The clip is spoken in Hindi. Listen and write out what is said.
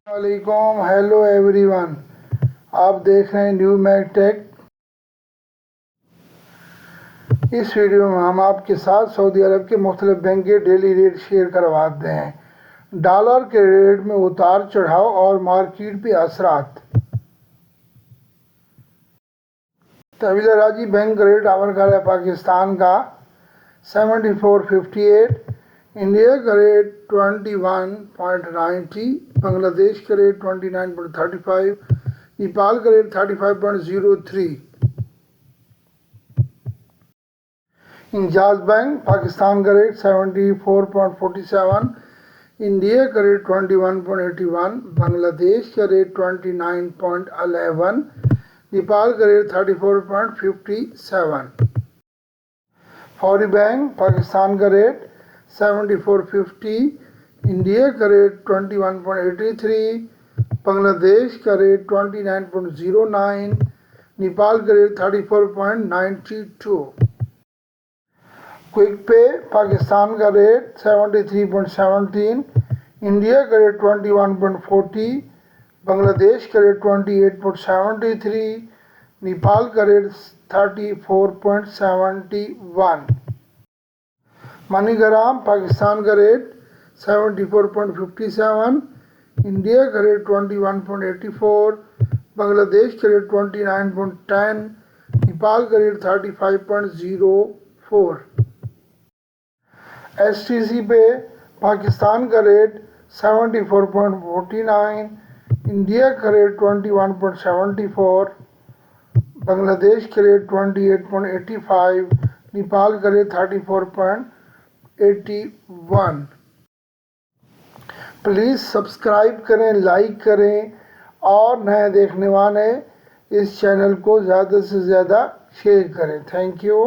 वालेकुम, हेलो एवरीवन। आप देख रहे हैं न्यू मैक टेक। इस वीडियो में हम आपके साथ सऊदी अरब के मुख्तलिफ बैंक के डेली रेट शेयर करवाते हैं। डॉलर के रेट में उतार चढ़ाव और मार्केट पे असरात। तवील राजी बैंक रेट आवर का है पाकिस्तान का 74.58, इंडिया का रेट 21.90, बांग्लादेश का रेट 29.35, नेपाल का रेट 35.03। इंजाज बैंक पाकिस्तान का रेट 74.47, इंडिया का रेट 21.81, बांग्लादेश का रेट 29.11, नेपाल का रेट 34.57। फौरी बैंक पाकिस्तान का रेट 74.50, इंडिया का रेट 21.83, बांग्लादेश का रेट 29.09, नेपाल का रेट 34.92। क्विक पे पाकिस्तान का रेट 73.17, इंडिया का रेट 21.40, बांग्लादेश का रेट 28.73, नेपाल का रेट 34.71। मनीग्राम पाकिस्तान का रेट 74.57, इंडिया का रेट 21.84, बांग्लादेश का रेट 29.10, नेपाल का रेट 35.04। STC पे पाकिस्तान का रेट 74.49, इंडिया का रेट 21.74, बांग्लादेश का रेट 28.85, नेपाल का रेट 34.81। प्लीज़ सब्सक्राइब करें, लाइक करें और नए देखने वाले इस चैनल को ज़्यादा से ज़्यादा शेयर करें। Thank you.